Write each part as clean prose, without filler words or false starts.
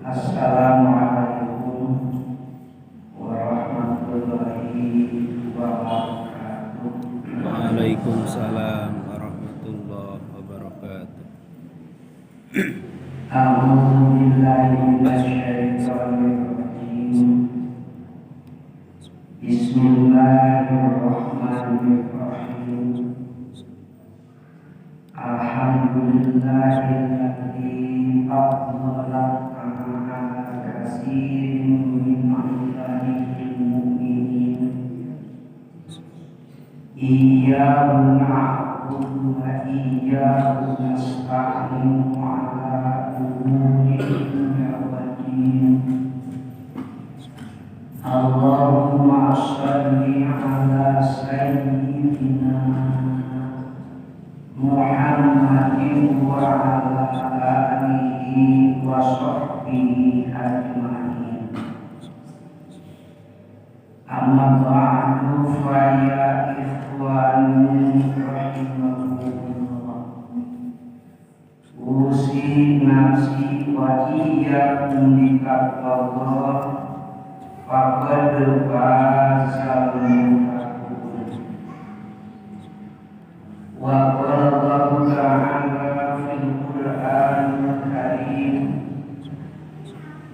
Assalamualaikum warahmatullahi wabarakatuh. Waalaikumsalam warahmatullahi wabarakatuh. A'udzu billahi minasyaitonir rajim. Bismillahirrahmanirrahim. Alhamdulillahilladzi fadhala ala katsirin min ibadihil mu'minin. Iyyahu na'budu wa iyyahu nasta'inu ala umuri dunya waddin. Allahumma shalli ala sayyidina Muhammadin wa ala alihi wa sahbihi ajma'in. Amma ba'du fa ya ikhwani rahimakumullah. Usi nafsi wa iyyakum bittaqwallah faqad fazal muttaqun. Wa qala Allahu ta'ala fil Qur'anil Karim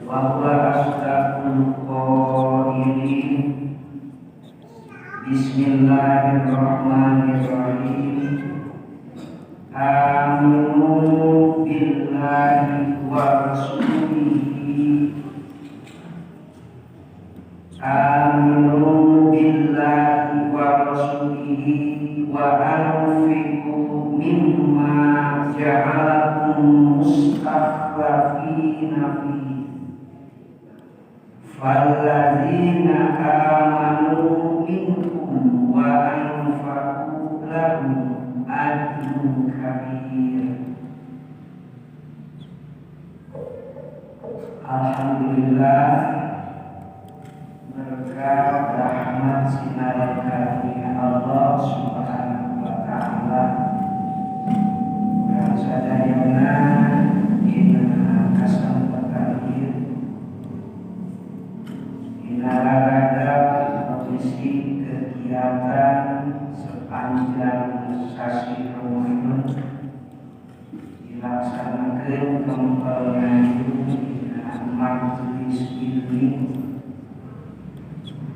wa huwa asdaqul qailin. Bismillahirrahmanirrahim. Aminu billahi wa rasulihi. Aminu billahi wa rasulihi wa anfiqu mimma ja'alakum mustakhlafina fihi. Falladzina amanu minkum wa anfaqu lahum ajrun kabir. Alhamdulillah, berkat rahmat sinar karunia Allah Subhanahu wa taala, dan sadayana dina kasempatan inarada kondisi kegiatan sepanjang sasi Ramadan dilaksanakan kembali dina majelis ilmu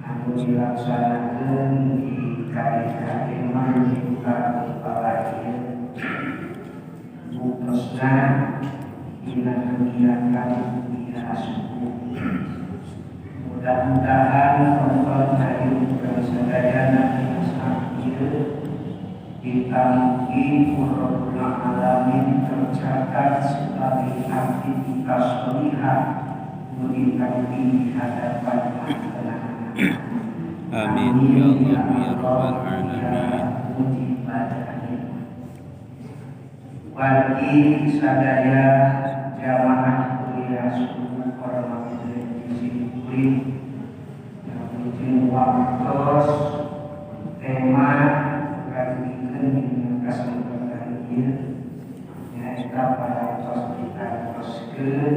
anu dilaksanakan di KKM Mangga Kepalaian Bukosna dina kegiatan dina subuh. Mudah-mudahan Allah kayu bersadayana yang sakit ditampi Rabbul Alamin tercatat sebagai aktivitas sholihah memberikan di hadapan Allah. Amin ya Allah ya rabbal alamin. Bagi sadaya jamaah kuliah subuh hormatullah disiplin yang bikin waktu tema kajian dengan kesempatan ini yaitu pada tos kita toskeun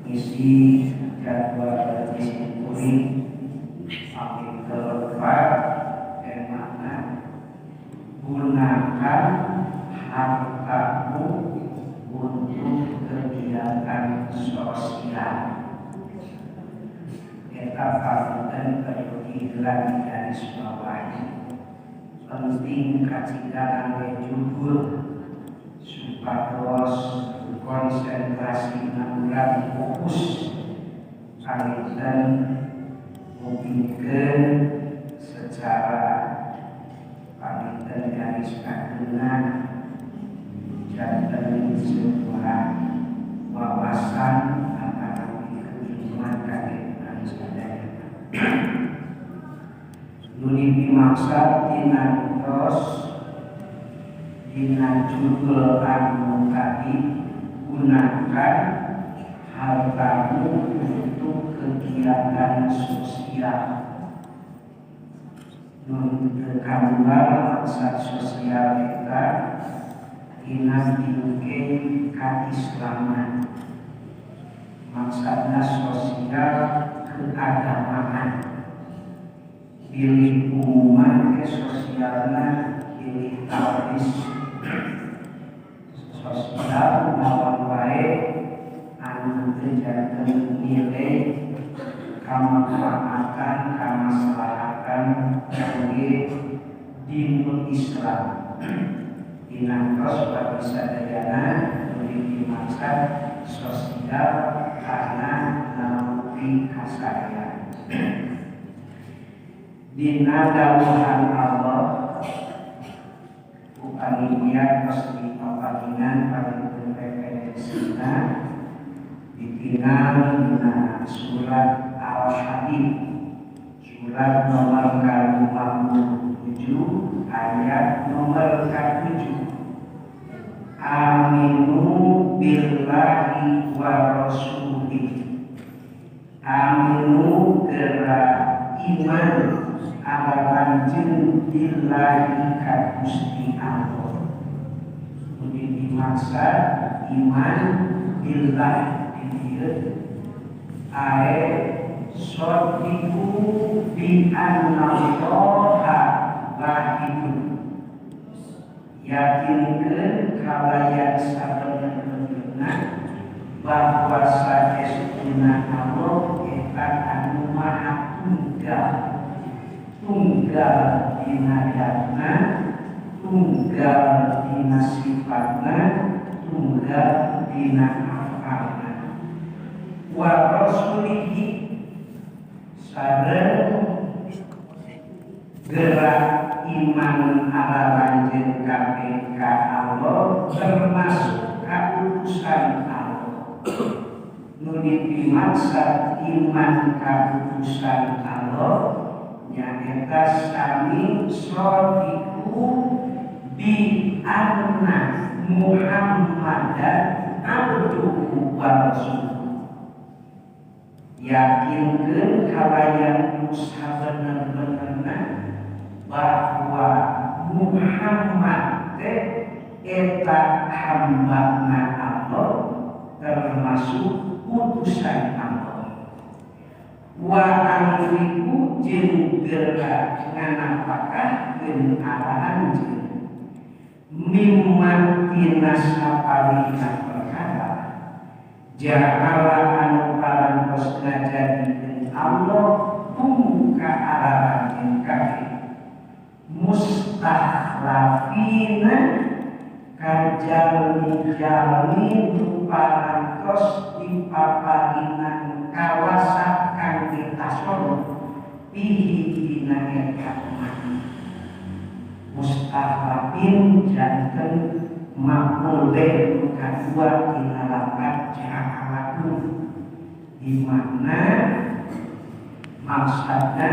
isi jadwal disiplin sampai keempat temanya gunakan hartamu untuk kegiatan sosial. Kita parutan pergilan garis bawahnya penting kacikan jujur supados konsentrasi namulan fokus kalian memikirkan secara panitan garis kagunan jantan sebuah wawasan antara keimanan dan sadaya. Nuni dimaksud dinantos dina judul anu tadi gunakan hartamu untuk kegiatan sosial. Nun kekambar maksud sosial kita dinasti keislaman maksudnya sosial keagamaan. Pilih umuman ke sosialnya, pilih tabis sosial lawan baik anu terjadi nilai kemanfaatan kemaslahatan bagi dinul Islam. Dinangkos bagi sadayana memiliki maksud sosial karena nabi kasaya. Dina dawuhan Allah upaninya pasti papalingan paling referensinya ditinggal dina surat Al-Hadid surat nomor 57 ayat nomor 7. Aminu billahi wa rasulih. Aminu gerak iman ala kanjeng billahi ka Gusti Allah. Ini dimaksud iman billahi dieu ae sodiku bi annallaha wahidun. Yakinkeun kalayan sabenerna bahwa saestuna Allah eta anu maha tunggal. Tunggal dina datna, tunggal dina sifatna, tunggal dina afalna. Wa rasulihi sareng gerak iman ala lanjut KPK Allah termasuk keputusan Allah. Nuni maksud iman keputusan Allah nyata sami shodiku bi anna Muhammadan abduhu wa rasuluh. Yakinkeun kalayan sabener-benerna bahwa Muhammad eta hambana Allah termasuk utusan Allah. Wa anfiku jeung gerak nganapakakeun arahan mimman tina sapalina perkara ja'ala anu parantos ngajadikeun Allah ka arahan kabeh mustakhlafina kajalmi parantos dipaparinan kawasan kang ditason pihi dina eta mustakhlafin janten makmul be kadua dina lapat ja'alakum di mana maksudna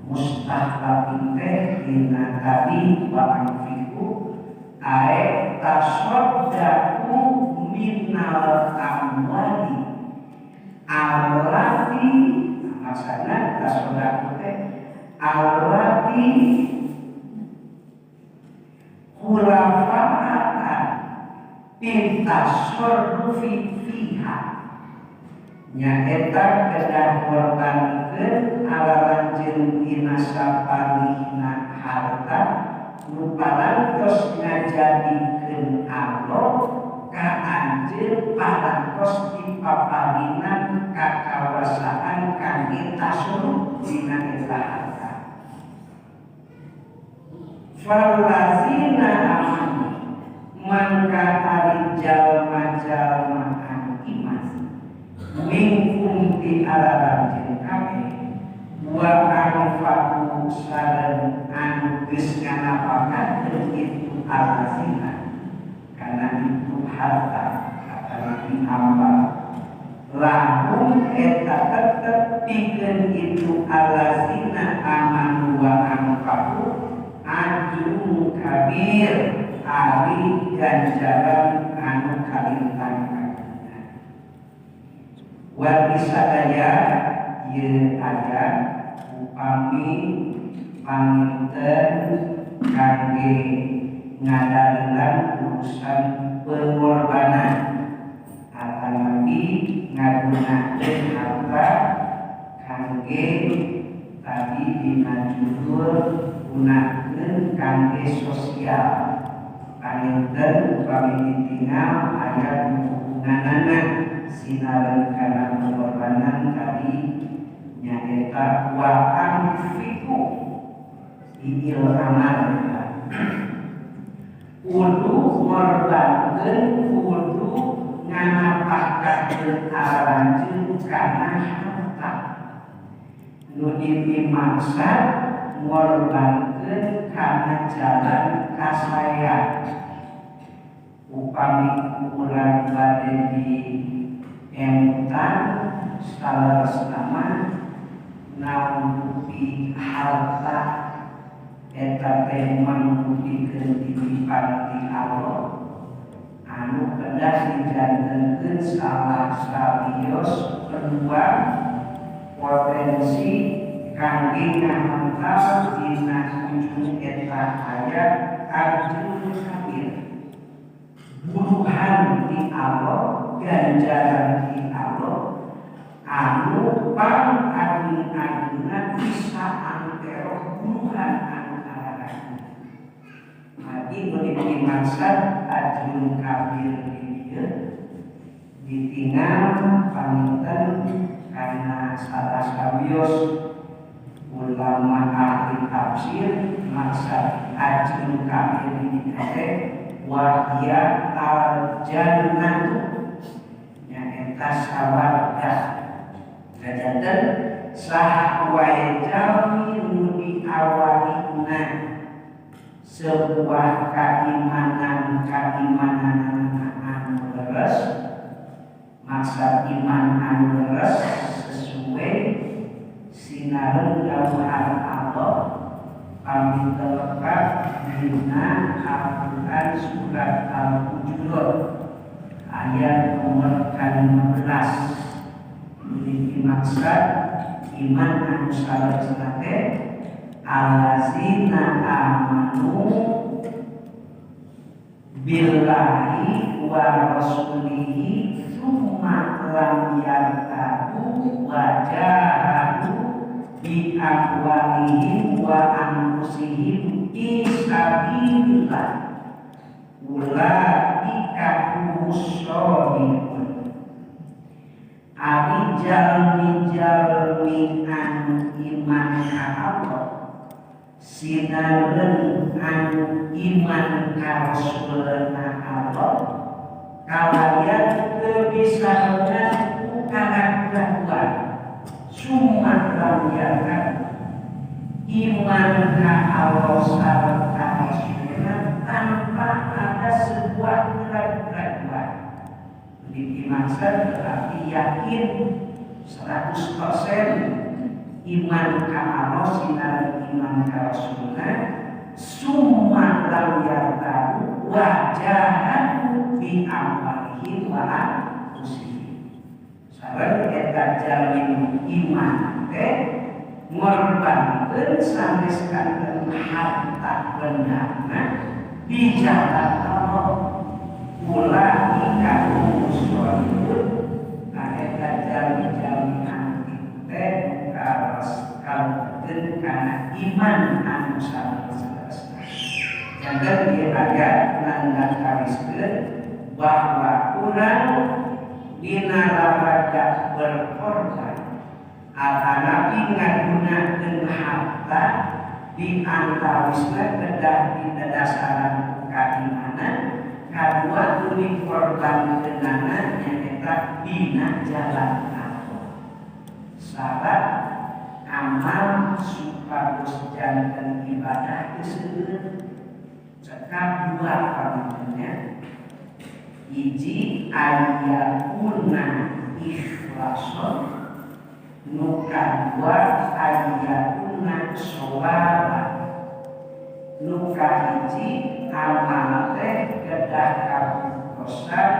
mustakhlafin teh dina tadi wa anfiku ae tasaddaqu minal amwali allati maksudna tasaddaqu teh allati khulafa'atan pintasorrufi fiha nyaeta kedah korbanikeun ala lanjeun dina sapalihna harta nu parantos ngajadikeun Allah ka anjeun parantos dipaparinan kakawasaan kangge tasarruf dina eta harta. Falazina amanu mangka ari jalma-jalma anu iman mingkum ti alalanjeun kabeh wa anfaqu sareng anu geus nganapakakeun itu alazina kana itu harta kata hamba lahum eta tetep pikeun itu alazina amanu wa anfaqu ajrun kabir ari ganjaran anu kalintang wa bisadaya ieu aya upami panginten kangge ngadarelan urusan pengorbanan atanapi ngagunakeun harta kangge tadi dina judul gunakeun kangge sosial. Panginten upami ditinggal aya hubunganana sinareun kana pengorbanan tadi nyaeta wa anfiqu il amal. Kudu ngorbankeun, kudu nganapakakeun aranjeun kana harta. Nu dipimaksud ngorbankeun kana jalan kasaya. Upami urang bade di emutan salaresna naumpi harta eta teh mangdupikeun titipan ti Allah anu kedah dijantenkeun salah sawios peluang potensi kangge ngahantar dina ujung eta ayat ajrul kabir. Buruhan di Allah, ganjaran di Allah, anu pang agung-agungan bisa antero buruhan antara. Jadi menjadi maksud ajrul kabir dia ditinggal paminten karena salah sawios ulama ahli tafsir maksud ajrul kabir ini wahya al-jannatu nyaeta sawarga. Kajanten saha wae jalmi nu diawalina sebuah keimanan anu leres, maksud iman anu leres sesuai sinareun dawuhan Allah kami terlekat dina Al-Quran surat Al-Hujurat ayat nomor 15. Ini maksud iman anu saresna teh allazina amanu billahi wa rasulihi tsumma lam yartabu wa jahadu bi amwalihim wa anfusihim fi sabilillah ulaika humus sholihin. Ari jalmi anu iman ka Allah sinareun anu iman ka Rasulna Allah kalayan teu bisa mengaku kana kelakuan summa lamyakan iman ka Allah sarta Rasulna tanpa ada sebuah keraguan. Dimaksud berarti yakin 100% iman ka Allah sinar iman ka Rasulna summa lam yartabu wa jahadu bi amwalihim wa anfusihim. Sareng eta jalmi iman teh ngorbankeun sanes kanten harta bendana di jalan Allah. Ulaika humus sholihin. Eta jalmi anu teh kaleukeun kana iman anu saresna. Janten ieu ayat nanggariskeun bahwa urang dina raraga berkorban atanapi ngagunakeun harta di antawisna kedah di dadasaran keimanan kadua tuluy korban teunana nyaeta dina jalan Allah. Syarat amal supados janten ibadah teu seueun cekap dua pamintnya. Hiji ayyakuna ikhlason, nu kadua ayyakuna shawaban. Nu kahiji amal teh kedah kaputusan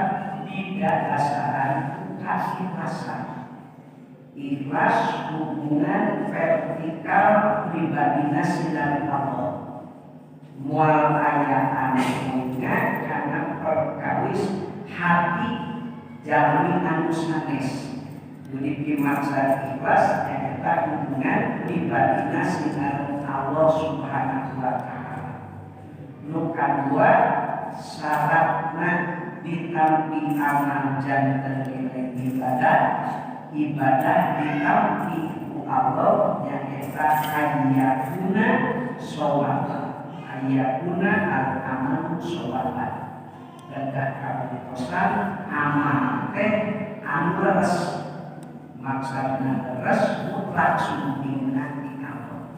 di dadasaran kasih-kasih. Ikhlas hubungan vertikal pribadina sinan Allah. Mual aya anu karena perkawis hati jalmi anu sanes. Jadi maksa ikhlas yang kita hubungan pribadina sinar Allah Subhanahu wa Ta'ala. Nu kadua syaratna ditampi amal janten nilai ibadah ditampi ku Allah yang kita ayakuna sholat ayakuna al-amal sholat gadah kabutosan amal teh anu leres maksudna leres mutlak sumpingna di Allah.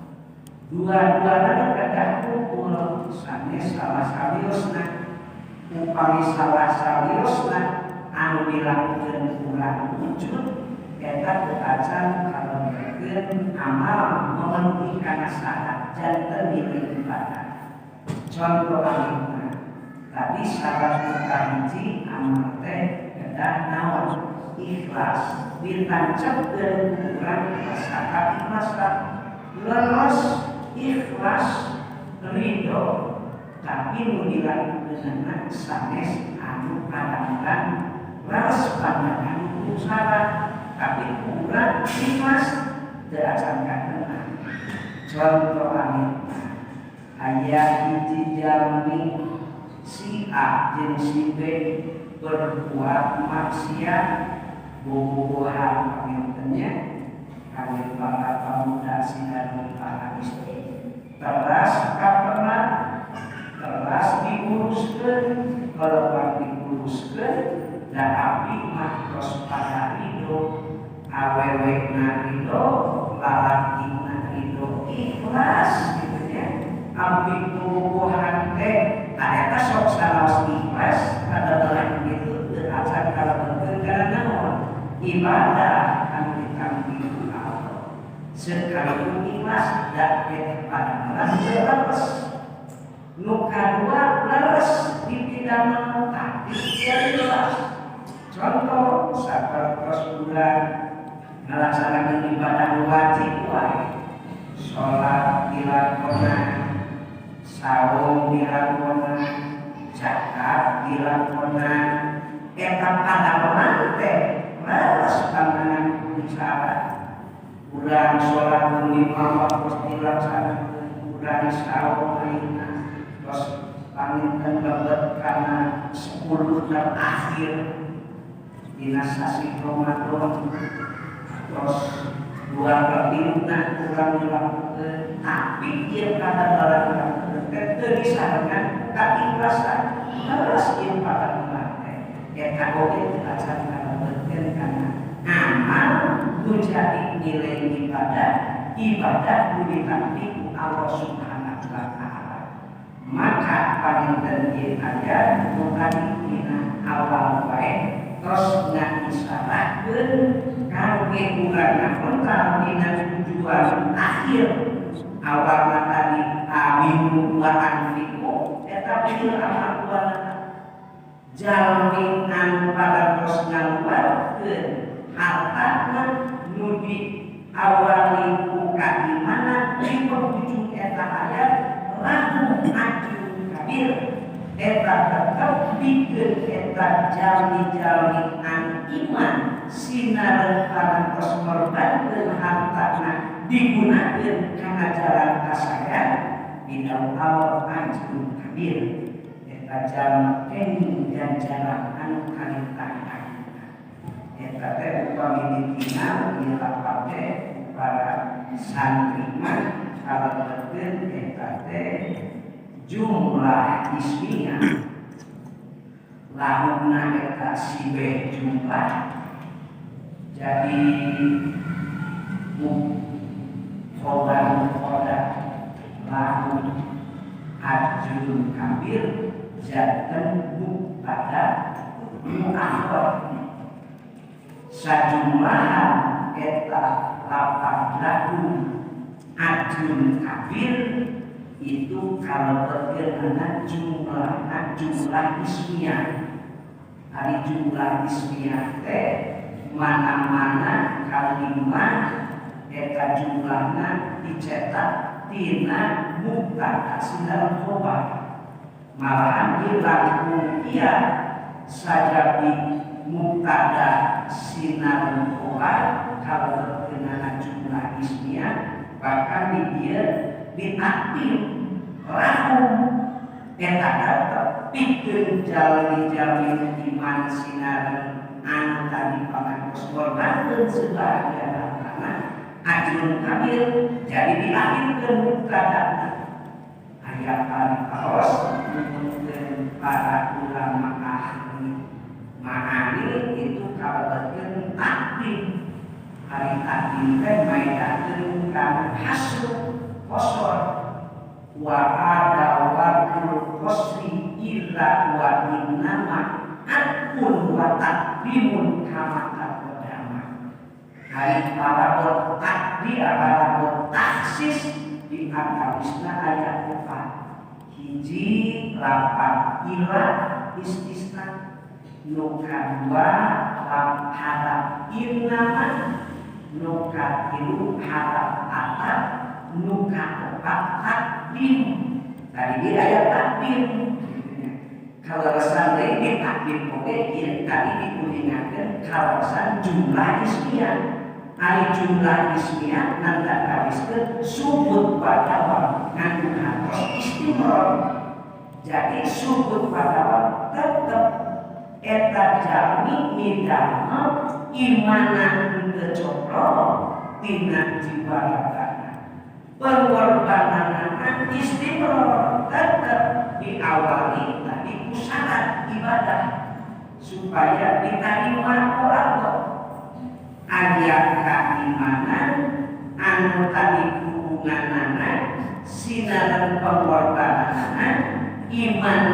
Dua-duanya gadah kumpul sanes salah saliosna upami salah saliosna anu dilakukeun urang wujud eta bekacan kalengkeun amal memenuhi kana syarat janten nilai ibadah. Contoh alimna tadi syarat kahiji amal teh gadah naon ikhlas ditancepkeun urang syarat ikhlas leres ikhlas ridho tapi nu dilakukeunna sanes anu kadang-kadang leres pandangan syarat tapi urang ikhlas teu acan katenang. Contoh aya hiji jalmi si A jeung si B berbuat maksiat bobogohan pangintennya kali para pemuda sinar para istri teras kapena teras diuruskeun kalau diuruskeun dan api mah tos pada ridho awewena ridho lalakina ridho ikhlas gitu ya api bobogohan teh eta sok salaos ikhlas kada lain gitu acan kalebetkeun kana naon ibadah anu ditampi ku Allah sekalipun ikhlas da pada leres nu kadua leres dipidana tapi jelas. Contoh sapertos bulan ngalaksanakeun ibadah wajib wae salat dilakonan saum dilakonan zakat dilakonan eta padamelan teh leres pandangan bicara urang salat lima waktu dilaksanakeun urang saum ayeuna terus paminten lebet kana 10 terakhir dina sasi Ramadan terus 2/3 urang dilakukeun tapi ieu kadang-kadang teu disarankan ka ikhlasan terus ieu padamelan teh eta oge teu acan kalebetkeun kana amal nu jadi nilai ibadah nu ditampi ku Allah Subhanahu wa Ta'ala. Maka palinten ieu aya nu tadi dina awal wae terus ngisyaratkeun kangge urang kontal dina tujuan akhir awalna tadi aminu wa anfiqu eta pil amal kuana jalmi anu parantos ngaluarkeun hartana nu di awali ku kaimanan di penghujung eta ayat lahu ajrun kabir eta tetep pikeun eta jalmi-jalmi anu iman sinar parantos merbankeun hartana digunakeun kana jalan kasayan bidang Allah ajrun kabir eta jalan kenging ganjaran anu kalintang eta teh upami ditinggal ieu lapate para santri mah kalebetkeun eta teh jumlah ismiyah lahumna eta sibeh jumlah jadi khoda lahum ajrun kabir jatan pada mu'akhir sajumlahan eta lapan lahum ajrun kabir itu kalau berkena jumlah ismiyah hari jumlah ismiyah teh mana-mana kalimat eta jumlahna dicetak tina mubtada sindal khobar malahan dilangkung ia sajabi mubtada sinar obat kalau dengan jumlah ismiyah bahkan di dia ditakdir rahum eta pikeun jalmi-jalmi iman sinar anu tadi pamantos korbankeun sebagian anak ajrun kabir jadi dilahirkeun mubtada ayat al-kaos menunjukkan para ulama ahli ma'ani itu kabarkeun takdir hari takdir teh maidakeun kana hasru qosor wa ada wakil qosri illa wa innama akun wa takdimun kama taqaddama hari parabot takdir parabot taksis di antawisna ayat 4 hiji lapan ila istisna nuka dua harap innama nuka tilu harap atap nuka empat takdim tadi di ayat takdim kalau resan ini takdim oke tadi dikuningakan kalau resan jumlah ismiyah hari jumlah ismiyah nanti habiskan subut pada ngandung harus istimror jadi subut pada tetap eta jami midama imanan kecokro tina jiwa rakana pengorbanan istimror tetap diawali tadi usaha ibadah supaya diterima Allah ayat keimanan anu tadi hubunganana sinaran pengorbanan iman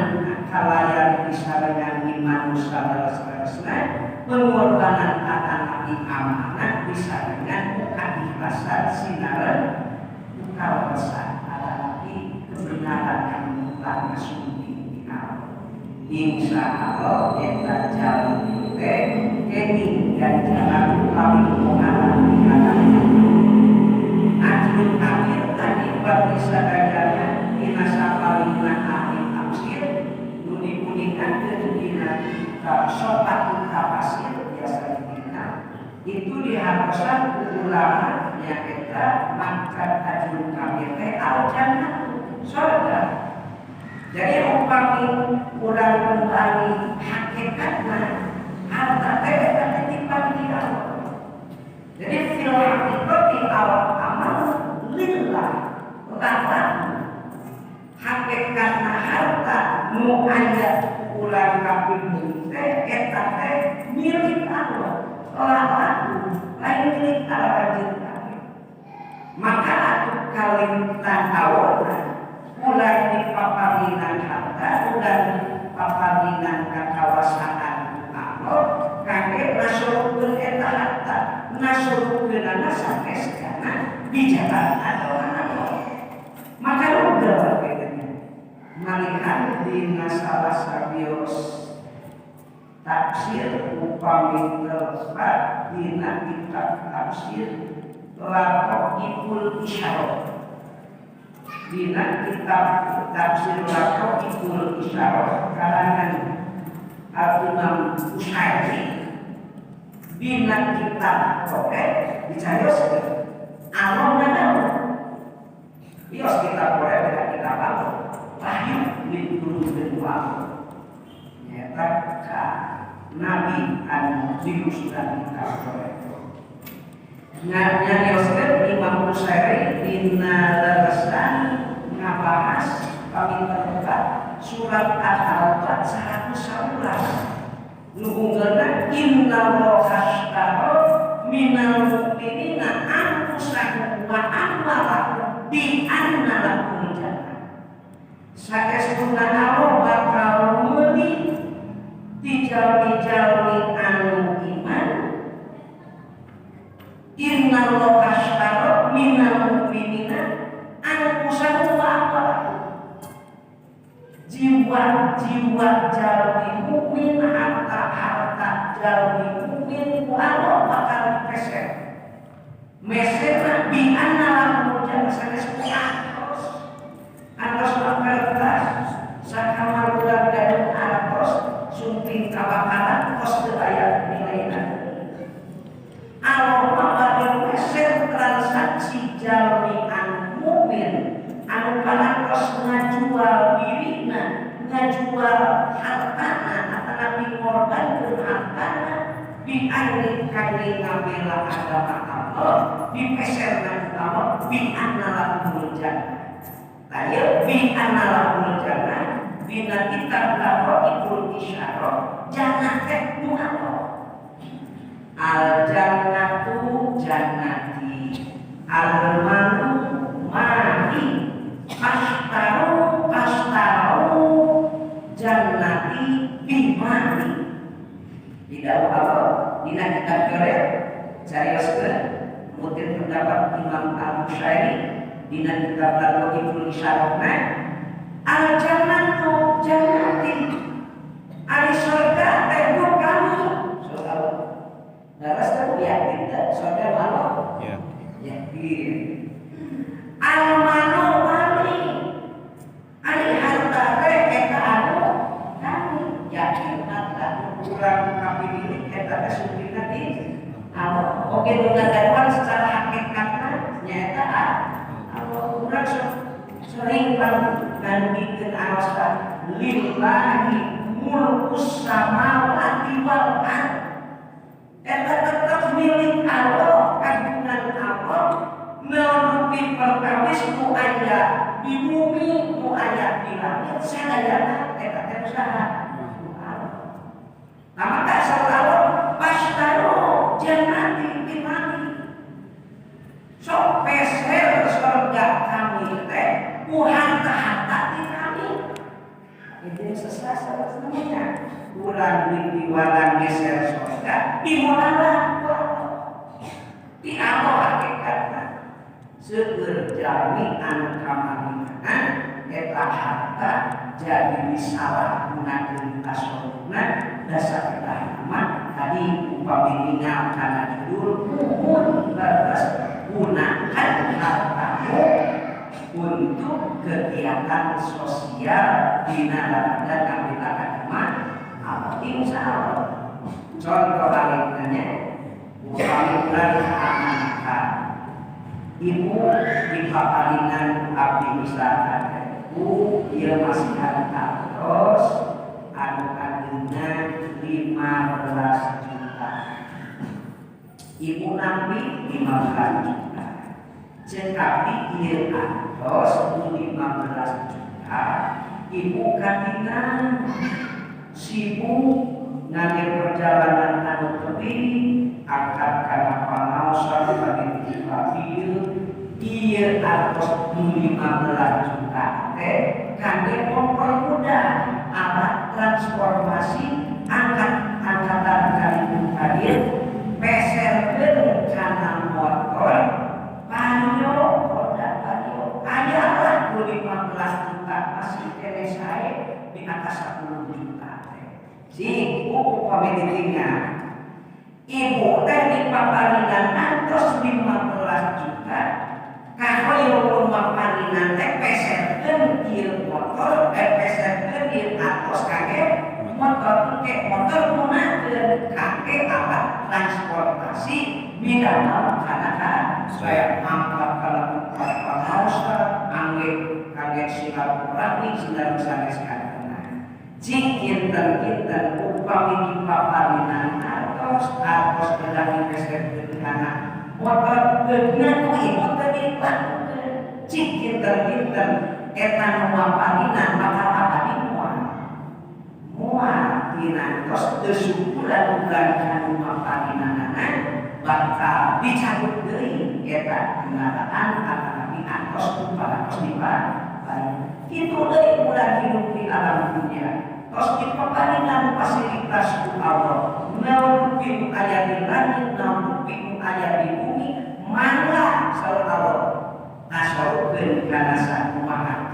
kalayan disarangan iman saudara-saudara pengorbanan akan amanat disarangan bukan ikhlasan sinaran bukan pesan adalah kebenaran yang mutlak sumbi di Allah insya Allah kita jalan ini dan jalan paling mengarah di hadapan ajrun akhir tadi bagi sadayana inasa paling ahli tafsir dikuningan kedina sopat tafsir biasa dikenal itu diharuskan ulama yang kita mangkat ajrun akhir al-jannah surga jadi upami kurang kembali hakikatnya harta teh titipan di Allah. Jadi fil haqiqati awal amal lillah. Betapa hakikatna harta nu aya ulang kabeh teh eta teh milik Allah. Lalu lain milik Allah kabeh. Maka atuh kalimtan awalna ulang dipaparinan harta, ulang dipaparinan kakawasan kakek nasurukun eta harta nasurukun anak sampai sekarang di jalan atau anak maka udah begini melihat di masalah sabios tafsir upami tersebar di kitab tafsir Laqaibul Isyarah di kitab tafsir Laqaibul Isyarah karangan Al-Imam Bukhari bina kitab oke dicarios alon nana bios kitab boleh dengan kitab apa wahyu min kedua nyata ka nabi anu diusulkan kitab boleh nyarioskeun Imam Bukhari dina lelesan ngabahas paminten surat Al-Alqad 111 nuhungkeuna innallaha ashtara minal mu'minina anfusahum wa amwalahum bi anna lahumul jannah saestuna Allah bakal meuli ti jalmi-jalmi anu iman innallaha ashtara minal mu'minina anfusahum wa amwalahum jiwa-jiwa jalmi mukmin harta jalmi mukmin Allah bakal dipeset mesena bi anna lahumul jannah sanes antos kertas sakamar bulan gadung antos sumping kabakaran kos teu aya jalmi anu mukmin anu parantos ngajual dirina ngajual hartana atanapi ngorbankeun hartana diangin kangge ngabela agama Allah dipeserna Allah bi annalahul jannah. Layu bi annalahul jannah bina kitab Laqaidul Isyarah jannah teh nu apa? Al jannatu jannati al malu mali astaru jannati bimani. Tidak apa dina kitab Qur'an carioskeun mungkin pendapat Imam Al-Bukhari dina kitab Laqaidul Isyarah al jannatu jannati ari surga teh kami surga daras teh yakin teh surga mana ya yakin al manu mali ari harta teh eta anu kami yakin harta kurang kami milik eta teh supina di Allah oke dengan dakwah secara hakikatna nyata Allah kurang sering dan bikin alasan lillahi mulkus samawati wal ard. Eta tetap milik Allah, kagungan Allah. Menuruti perkawis mu aya di bumi, mu aya di langit, sadayana eta teh usaha. Nah maka Allah pastaru jannati bimani. Sok peser surga kami teh ku harta-harta di kami. Itu sesasa namanya. Kurang diwalan geser surga dimulalah di Allah hakikatna. Seueur jalmi anu kamarimanan eta harta jadi misalah gunakeun kasorna dasar nama tadi upami ningal kana judul muhun batas gunakan hartamu untuk kegiatan sosial dina rada kamila agama Allah insya Allah. Contoh lainnya upami bulan anak ibu di papalingan abdi misalkan ieu masih harta terus anu aduna 15 juta ibu nampi 15 juta cekapi ieu terus 15 juta ibu katina sibuk ngage perjalanan anu tebih angkat kana pangaosan bagi ieu ieu atos 15 juta teh kangge mempermudah alat transportasi angkatan kali hadir peserkeun kana motor vario roda vario ayalah 15 juta masih kene sae di atas 10 juta teh sing upami ditinggal ibu teh di paparingan antos 15 juta kahoyo paparingan teh peserkeun ieu motor peserkeun ieu atos kage motor ke motor gunakeun kage alat transportasi bidang kana supaya mangkat kana pangaosan angge kage silaturahmi sila sanes kana jing kinten-kinten upami di paparingan atos gedang peserkeun kana motor beungeun ku ibu teh dilakukeun cing kinten-kinten eta nu paparingan bakal apa mual dina tos teu syukuran bulan kanu paparinanana bakal dicabut deui eta kendaraan atanapi antos parantos dibayar kitu deui bulan hidup di alam dunia tos dipaparingan fasilitas ku Allah naon pitu aya di langit naon pitu aya di bumi mangga sareng Allah asorkeun kana sakumaha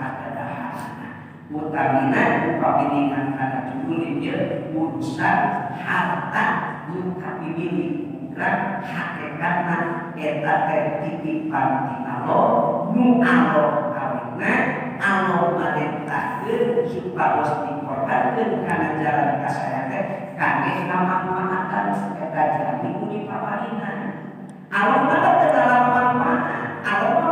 utamina upapiningan kana judul ieu urusan harta muka pimili bukan hakikatna eta teh titipan ti Allah nu Allah kawina Allah merintahkeun supados dikorbankeun kana jalan kasaya teh kangge ngamanfaatan eta jalmi nu dipaparingan Allah mah teu dalam manfaat Allah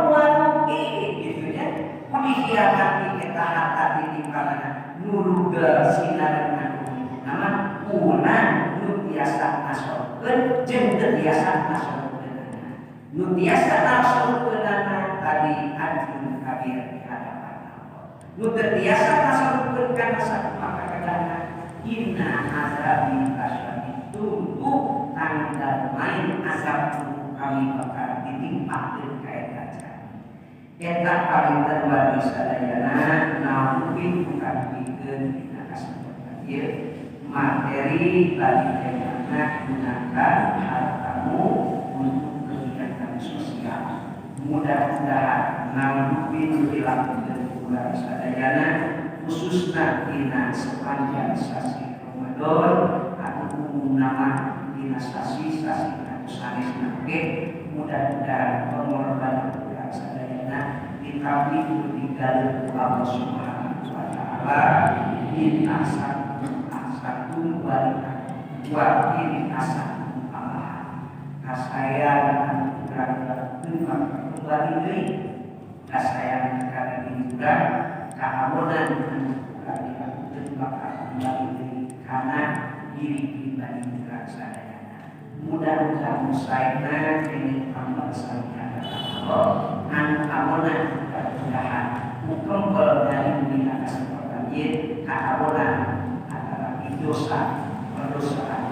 Nu tiasa nasrukeunana tadi anjeun kabir di hadapan Allah. Nu teu tiasa nasrukeun kana sakumaha kadana inna azabi kasyadid tunggu tanggal main azab kami bakal ditimpakeun ka eta jana. Eta parinten bagi sadayana namukin bukan pikeun dina kasempatan ieu materi bagi anak gunakan hartamu untuk kegiatan sosial. Mudah-mudahan namukin dilakukan bulan sadayana khususnya dina sepanjang sasi Ramadan atau nama dina sasi sanes nake mudah-mudahan pengorbanan bulan sadayana dikabul digalih Allah Subhanahu wa taala in asatu wa in asatu Allah kasayang dan kembali deui kasayang kana diura kahabonan kembali deui kana diri pribadi kita sadayana. Mudah-mudahan musaina dengan amal salihah Allah anu amonan mudah-mudahan mukempel dari dina kasempatan ieu kahabonan antara dosa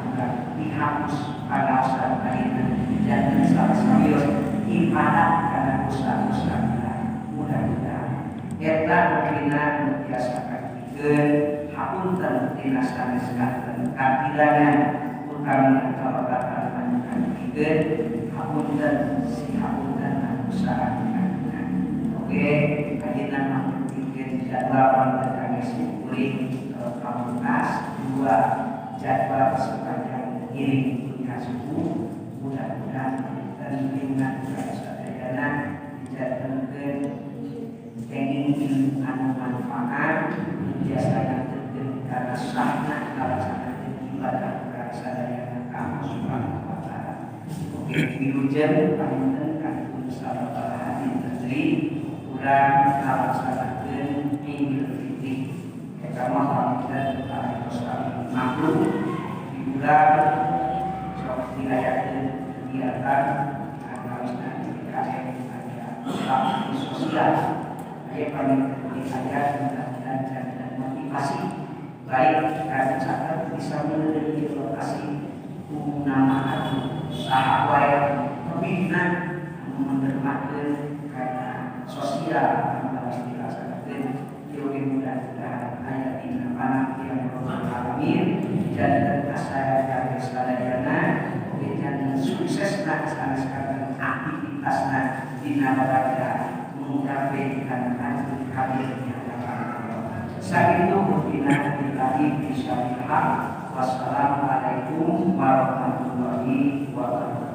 juga dihapus pada saat akhirnya dan serius ibadat karena dosa-dosa kita. Mudah-mudahan eta mungkinan biasa katikeun hapunten dina sanes kanten katilangan utami kalau kata panjenengan hapunten si hapunten usaha kita. Oke, kajian mungkin jadwal tentang kuring fakultas 2 jadwal sepanjang ini punya suku. Mudah-mudahan dengan sadayana dijadikan kenging ilmu anu manfaat biasa yang terjadi karena sahna melaksanakan ibadah sadayana kamu Subhanahu wa taala. Oke, diujian panjenengan kanggo salat hadis negeri urang melaksanakan Idul Fitri. Eta mah panjenengan harus maklum di bulan sok dirayakeun kegiatan harusnya dikasih ada sosial saya paling penting saya dan motivasi baik karena catat bisa melalui lokasi nama atau sahabat pembina menermakan karena sosial yang harus dilaksanakan teori mudah-mudahan ayat ini anak yang alamin dan saya dari sadayana dan sukses melaksanakan aktivitasnya di neraka mencapai dan hadirnya Allah. Saya itu berbina billahi bisyariah. Wassalamualaikum warahmatullahi wabarakatuh.